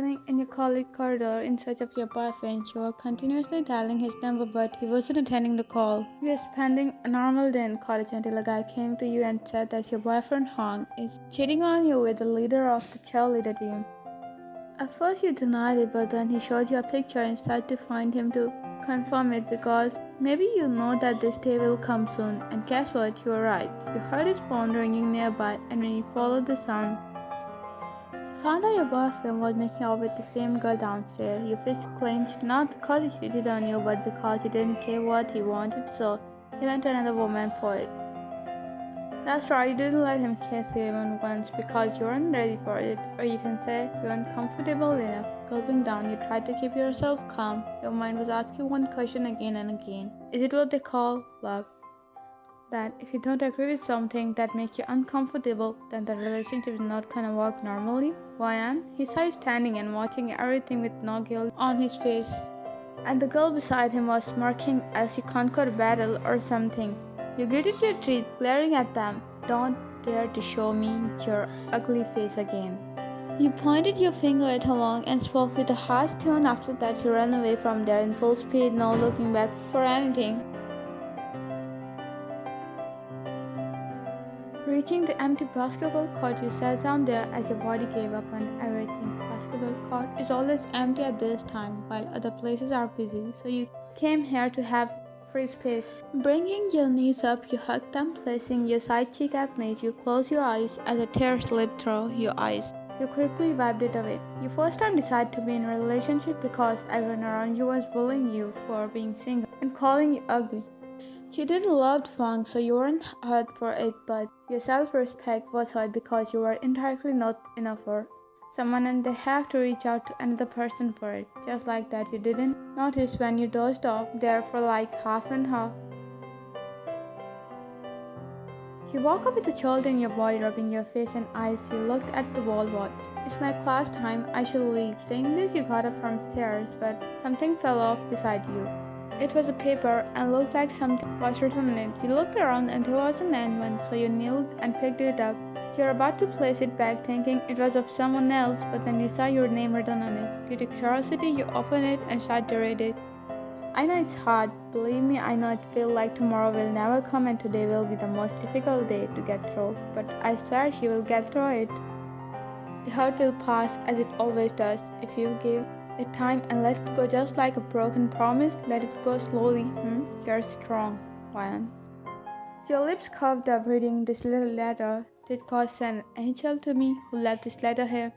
Standing in your college corridor in search of your boyfriend, you were continuously dialing his number, but he wasn't attending the call. You were spending a normal day in college until a guy came to you and said that your boyfriend Hong is cheating on you with the leader of the cheerleader team. At first you denied it, but then he showed you a picture and started to find him to confirm it because maybe you know that this day will come soon. And guess what? You were right. You heard his phone ringing nearby, and when you followed the sound, you found that your boyfriend was making out with the same girl downstairs. Your fist clenched not because he cheated on you, but because he didn't care what he wanted, so he went to another woman for it. That's right, you didn't let him kiss you even once because you weren't ready for it, or you can say you weren't comfortable enough. Gulping down, you tried to keep yourself calm. Your mind was asking one question again and again. Is it what they call love? That if you don't agree with something that makes you uncomfortable, then the relationship is not gonna work normally? Why? He saw you standing and watching everything with no guilt on his face. And the girl beside him was smirking as he conquered a battle or something. You gritted your teeth, glaring at them. Don't dare to show me your ugly face again. You pointed your finger at Hwang and spoke with a harsh tone. After that, you ran away from there in full speed, not looking back for anything. Reaching the empty basketball court, you sat down there as your body gave up on everything. Basketball court is always empty at this time, while other places are busy, so you came here to have free space. Bringing your knees up, you hugged them, placing your side cheek at knees. You closed your eyes as a tear slipped through your eyes. You quickly wiped it away. You first time decided to be in a relationship because everyone around you was bullying you for being single and calling you ugly. You didn't love Fang, so you weren't hurt for it, but your self-respect was hurt because you were indirectly not enough for someone and they have to reach out to another person for it. Just like that, you didn't notice when you dozed off there for like half an hour. You woke up with a chill in your body, rubbing your face and eyes. You looked at the wall watch. It's my class time, I should leave. Saying this, you got up from the stairs, but something fell off beside you. It was a paper and looked like something was written on it. You looked around and there wasn't anyone, so you kneeled and picked it up. You were about to place it back thinking it was of someone else, but then you saw your name written on it. Due to curiosity, you opened it and started to read it. I know it's hard. Believe me, I know it feels like tomorrow will never come and today will be the most difficult day to get through. But I swear you will get through it. The hurt will pass as it always does if you give it time and let it go just like a broken promise. Let it go slowly. You're strong, Ryan. Your lips curved up reading this little letter. Did God send an angel to me who left this letter here?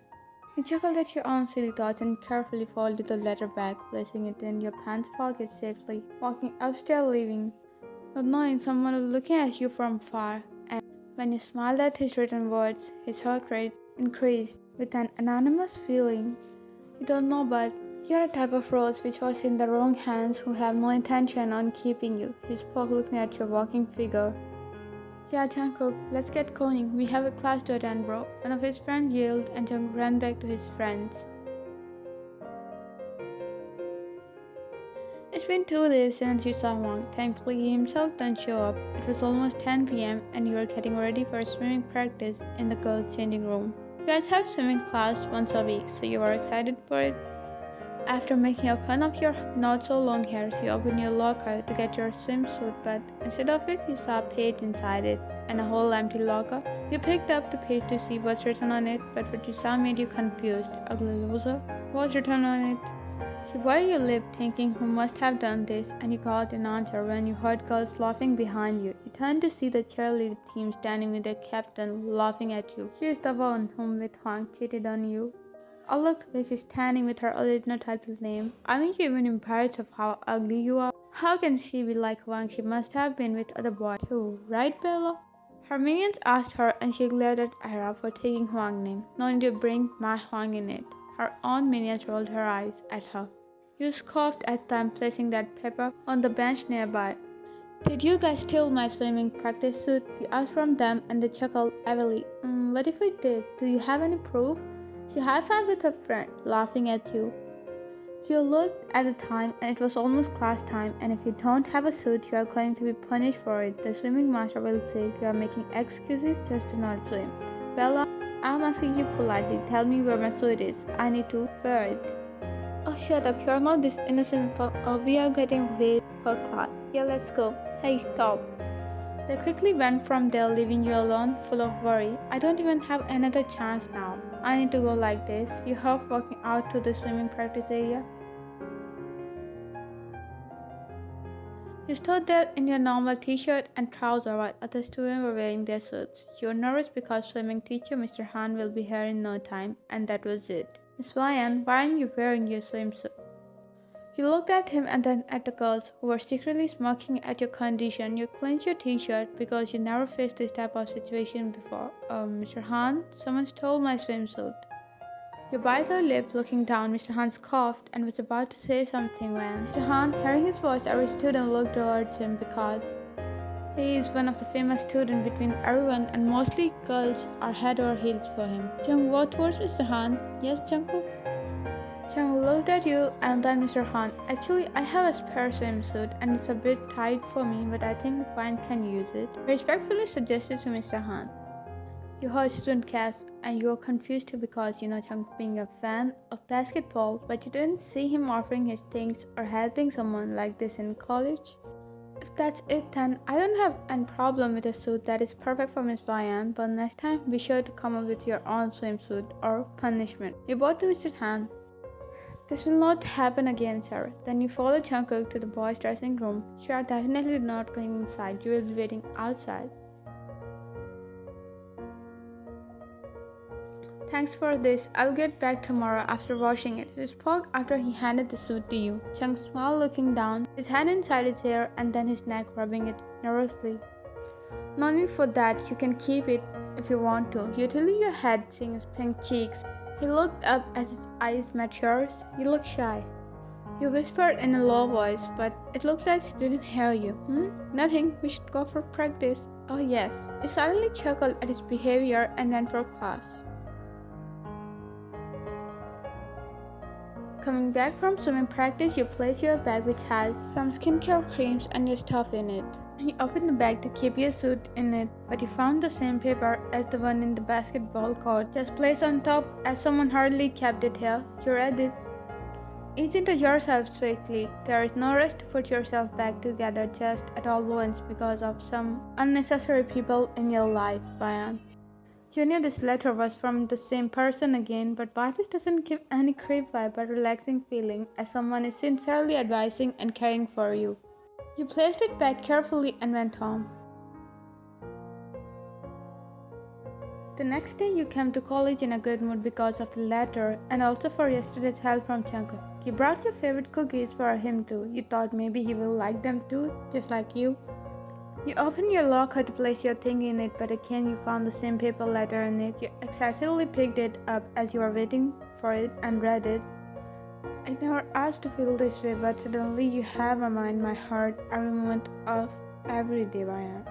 You chuckled at your own silly thoughts and carefully folded the letter back, placing it in your pants pocket safely, walking upstairs leaving, not knowing someone was looking at you from far. And when you smiled at his written words, his heart rate increased with an anonymous feeling. You don't know, but you're a type of rose which was in the wrong hands who have no intention on keeping you. He spoke looking at your walking figure. Yeah, Jungkookff, let's get going. We have a class to attend, bro. One of his friends yelled and Jungkookff ran back to his friends. It's been 2 days since you saw Wang. Thankfully, he himself didn't show up. It was almost 10 p.m. and you were getting ready for swimming practice in the girls' changing room. You guys have swimming class once a week, so you were excited for it. After making a fun of your not so long hair, you opened your locker to get your swimsuit, but instead of it, you saw a page inside it and a whole empty locker. You picked up the page to see what's written on it, but what you saw made you confused. Ugly loser. What's written on it? You bit your lip, thinking who must have done this, and you got an answer when you heard girls laughing behind you. You turned to see the cheerleader team standing with their captain laughing at you. She is the one whom with Hwang cheated on you. I looked like she's standing with her original title name. Aren't you even embarrassed of how ugly you are? How can she be like Hwang? She must have been with other boys too, right, Bella? Her minions asked her and she glared at Ira for taking Hwang's name, not to bring my Hwang in it. Her own minions rolled her eyes at her. You scoffed at them, placing that paper on the bench nearby. Did you guys steal my swimming practice suit? You asked from them and they chuckled heavily. What if we did? Do you have any proof? She high-fived with her friend, laughing at you. You looked at the time and it was almost class time, and if you don't have a suit, you are going to be punished for it. The swimming master will say you are making excuses just to not swim. Bella, I'm asking you politely. Tell me where my suit is. I need to wear it. Oh, shut up. You're not this innocent. Oh, we are getting way for class. Yeah, let's go. Hey, stop. They quickly went from there, leaving you alone, full of worry. I don't even have another chance now. I need to go like this. You heard walking out to the swimming practice area. You stood there in your normal t-shirt and trouser while other students were wearing their suits. You were nervous because swimming teacher Mr. Han will be here in no time, and that was it. Miss Ryan, why aren't you wearing your swimsuit? You looked at him and then at the girls who were secretly smirking at your condition. You clenched your t-shirt because you never faced this type of situation before. Mr. Han, someone stole my swimsuit. You bit your lip looking down. Mr. Han coughed and was about to say something when Mr. Han, hearing his voice, every student looked towards him because he is one of the famous students between everyone and mostly girls are head over heels for him. Jung walked towards Mr. Han. Yes, Jungkookff? Chung looked at you and then Mr. Han. Actually, I have a spare swimsuit and it's a bit tight for me, but I think Ryan can use it. Respectfully suggested to Mr. Han. You heard student gasp and you were confused too because you know Chung being a fan of basketball, but you didn't see him offering his things or helping someone like this in college. If that's it, then I don't have any problem with a suit that is perfect for Miss Ryan, but next time be sure to come up with your own swimsuit or punishment. You bowed to Mr. Han. This will not happen again, sir. Then you followed Jungkookff to the boys' dressing room. You are definitely not going inside. You will be waiting outside. Thanks for this. I'll get back tomorrow after washing it. He spoke after he handed the suit to you. Chung smiled looking down, his hand inside his hair and then his neck, rubbing it nervously. No need for that. You can keep it if you want to. You tilted your head, seeing his pink cheeks. He looked up as his eyes met yours. You look shy. You whispered in a low voice, but it looked like he didn't hear you. Nothing. We should go for practice. Oh yes. He suddenly chuckled at his behavior and went for class. Coming back from swimming practice, you place your bag which has some skincare creams and your stuff in it. You opened the bag to keep your suit in it, but you found the same paper as the one in the basketball court, just placed on top as someone hardly kept it here. You read it. Ease into yourself swiftly. There is no rush to put yourself back together just at all once because of some unnecessary people in your life, Ryan. You knew this letter was from the same person again, but why this doesn't give any creep vibe but relaxing feeling as someone is sincerely advising and caring for you. You placed it back carefully and went home. The next day you came to college in a good mood because of the letter and also for yesterday's help from Jungkookff. You brought your favorite cookies for him too. You thought maybe he will like them too, just like you. You opened your locker to place your thing in it, but again you found the same paper letter in it. You excitedly picked it up as you were waiting for it and read it. I never asked to feel this way, but suddenly you have my mind, my heart, every moment of every day, Ryan.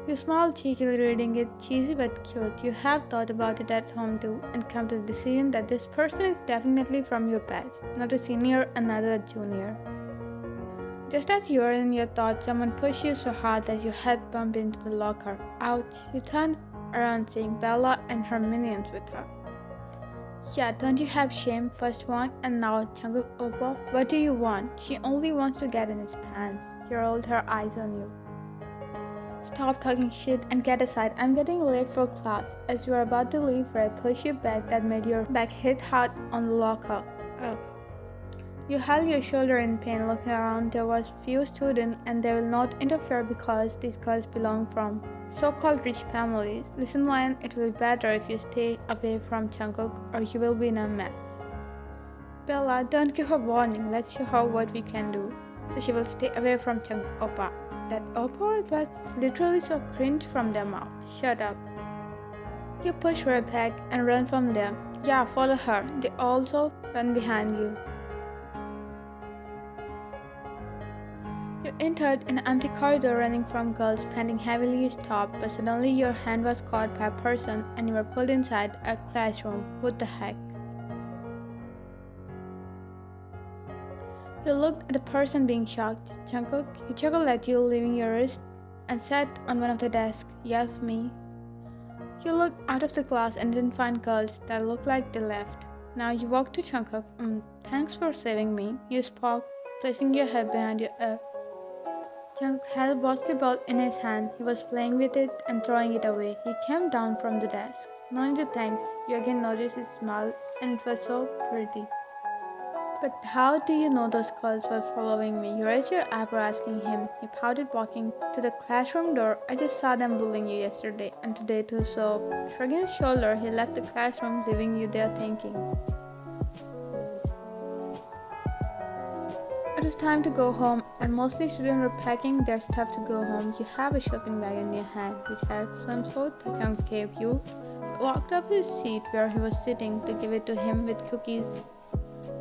You smiled cheekily reading it, cheesy but cute. You have thought about it at home too and come to the decision that this person is definitely from your past, not a senior, another junior. Just as you were in your thoughts, someone pushed you so hard that your head bumped into the locker. Ouch! You turned around seeing Bella and her minions with her. Yeah, don't you have shame? First one and now Jungkookff Oppa. What do you want? She only wants to get in his pants. She rolled her eyes on you. Stop talking shit and get aside. I'm getting late for class. As you are about to leave, I pushed you back that made your back hit hard on the locker. Ugh. You held your shoulder in pain. Looking around, there was few students and they will not interfere because these girls belong from so-called rich families. Listen, Ryan, it will be better if you stay away from Jungkookff or you will be in a mess. Bella, don't give her warning. Let's show her what we can do. So she will stay away from Jungkookff Oppa. That Oppa was literally so cringe from their mouth. Shut up. You push her back and run from there. Yeah, follow her. They also run behind you. You entered an empty corridor running from girls, panting heavily. You stopped, but suddenly your hand was caught by a person and you were pulled inside a classroom. What the heck? You looked at the person being shocked. Jungkookff, he chuckled at you, leaving your wrist and sat on one of the desks. Yes, me. You looked out of the class and didn't find girls that looked like they left. Now you walk to Jungkook. Thanks for saving me, you spoke, placing your head behind your ear. Jungkook had a basketball in his hand. He was playing with it and throwing it away. He came down from the desk. No need to thanks. You again noticed his smile, and it was so pretty. But how do you know those girls were following me? You raised your eyebrow asking him. He pouted, walking to the classroom door. I just saw them bullying you yesterday and today too, so shrugging his shoulder, he left the classroom, leaving you there thinking. It is time to go home, and mostly students were packing their stuff to go home. You have a shopping bag in your hand, which had some sort that Jungkook gave you. You walked up his seat where he was sitting to give it to him with cookies.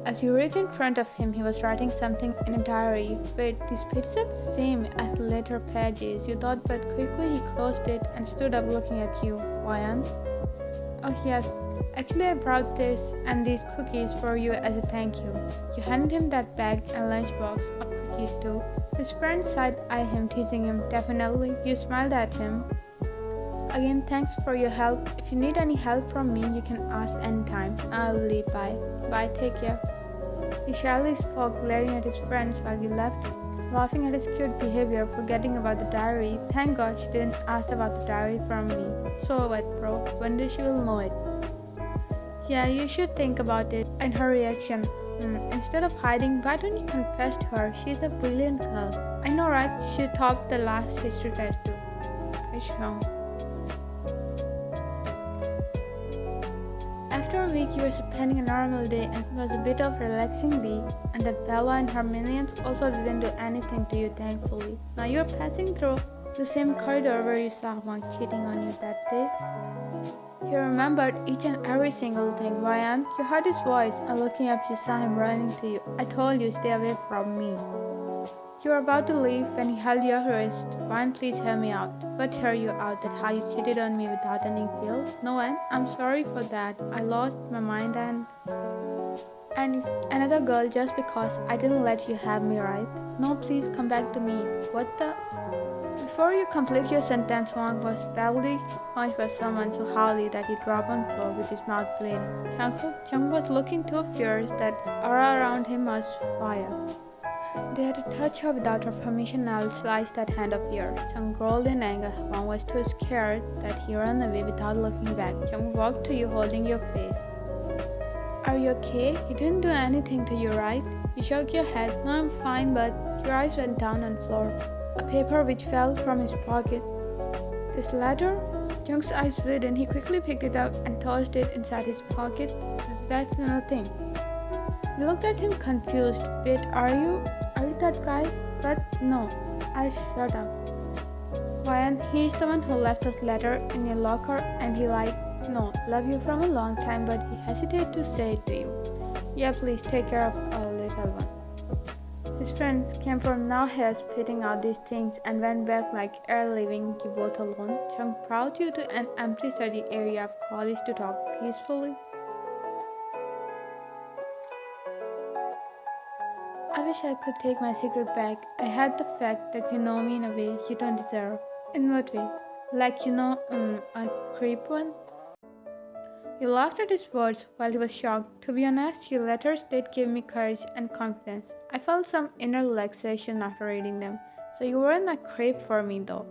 As you reached in front of him, he was writing something in a diary. Wait, these pages are the same as the later pages, you thought, but quickly he closed it and stood up looking at you. Wyan? Oh yes, actually I brought this and these cookies for you as a thank you. You handed him that bag and lunchbox of cookies too. His friend side-eyed him, teasing him. Definitely. You smiled at him. Again, thanks for your help. If you need any help from me, you can ask anytime. I'll leave. Bye. Bye, take care. He shyly spoke, glaring at his friends while you left, laughing at his cute behavior, forgetting about the diary. Thank God she didn't ask about the diary from me. So what, bro? One day she will know it. Yeah, you should think about it. And her reaction. Instead of hiding, why don't you confess to her? She's a brilliant girl. I know, right? She topped the last history test too. Which home? After a week, you were spending a normal day, and it was a bit of relaxing bee, and that Bella and her minions also didn't do anything to you, thankfully. Now you're passing through the same corridor where you saw one cheating on you that day. You remembered each and every single thing. Ryan, you heard his voice, and looking up, you saw him running to you. I told you, stay away from me. You were about to leave when he held your wrist. Ryan, please hear me out. What hear you out? That how you cheated on me without any guilt? No, Anne, I'm sorry for that. I lost my mind and another girl just because I didn't let you have me, right? No, please come back to me. What the? Before you complete your sentence, Wang was badly punched by someone so hardly that he dropped on the floor with his mouth bleeding. Jungkook was looking too fierce that aura around him was fire. They had to touch her without her permission and I'll slice that hand of yours. Jungkook rolled in anger. Wang was too scared that he ran away without looking back. Jungkook walked to you holding your face. Are you okay? He didn't do anything to you, right? You shook your head. No, I'm fine, but your eyes went down on the floor. A paper which fell from his pocket. This letter? Jungkook's eyes widened. He quickly picked it up and tossed it inside his pocket. Is that nothing? You looked at him confused. Wait, are you that guy? But no, I shut up. Ryan, he's the one who left us letter in your locker and he no, love you from a long time, but he hesitated to say it to you. Yeah, please take care of our little one. His friends came from now here spitting out these things and went back like air leaving you both alone. Jungkook brought you to an empty study area of college to talk peacefully. I wish I could take my secret back. I had the fact that you know me in a way you don't deserve. In what way? Like a creep one? You laughed at his words while he was shocked. To be honest, your letters did give me courage and confidence. I felt some inner relaxation after reading them. So you weren't a creep for me though.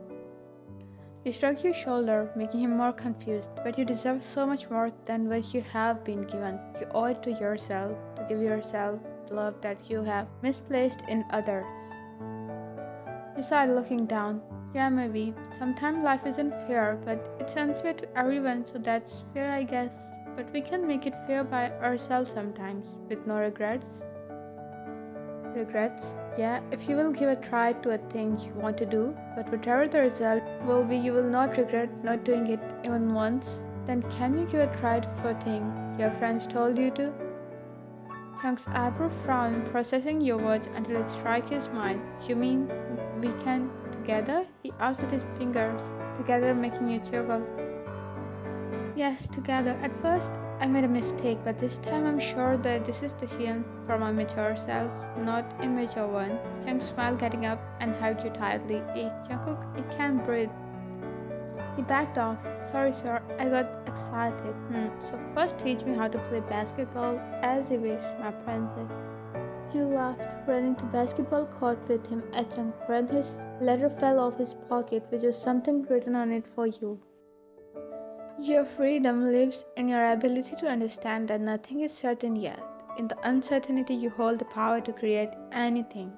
You shrugged your shoulder, making him more confused. But you deserve so much more than what you have been given. You owe it to yourself, to give yourself the love that you have misplaced in others. You sighed looking down. Yeah, maybe. Sometimes life isn't fair, but it's unfair to everyone, so that's fair, I guess. But we can make it fair by ourselves sometimes, with no regrets. Regrets? Yeah, if you will give a try to a thing you want to do, but whatever the result will be, you will not regret not doing it even once. Then can you give a try for a thing your friends told you to? Jungkook's eyebrow frowned, processing your words until it struck his mind. You mean we can together? He asked with his fingers together, making you chuckle. Yes, together. At first, I made a mistake, but this time I'm sure that this is the decision for my mature self, not immature one. Jungkook smiled, getting up and hugged you tightly. Hey, Jungkook, I can't breathe. He backed off. Sorry, sir, I got excited. So first teach me how to play basketball as you wish, my princess. You laughed, running to basketball court with him at Jungkookff. His letter fell off his pocket, which was something written on it for you. Your freedom lives in your ability to understand that nothing is certain yet. In the uncertainty, you hold the power to create anything.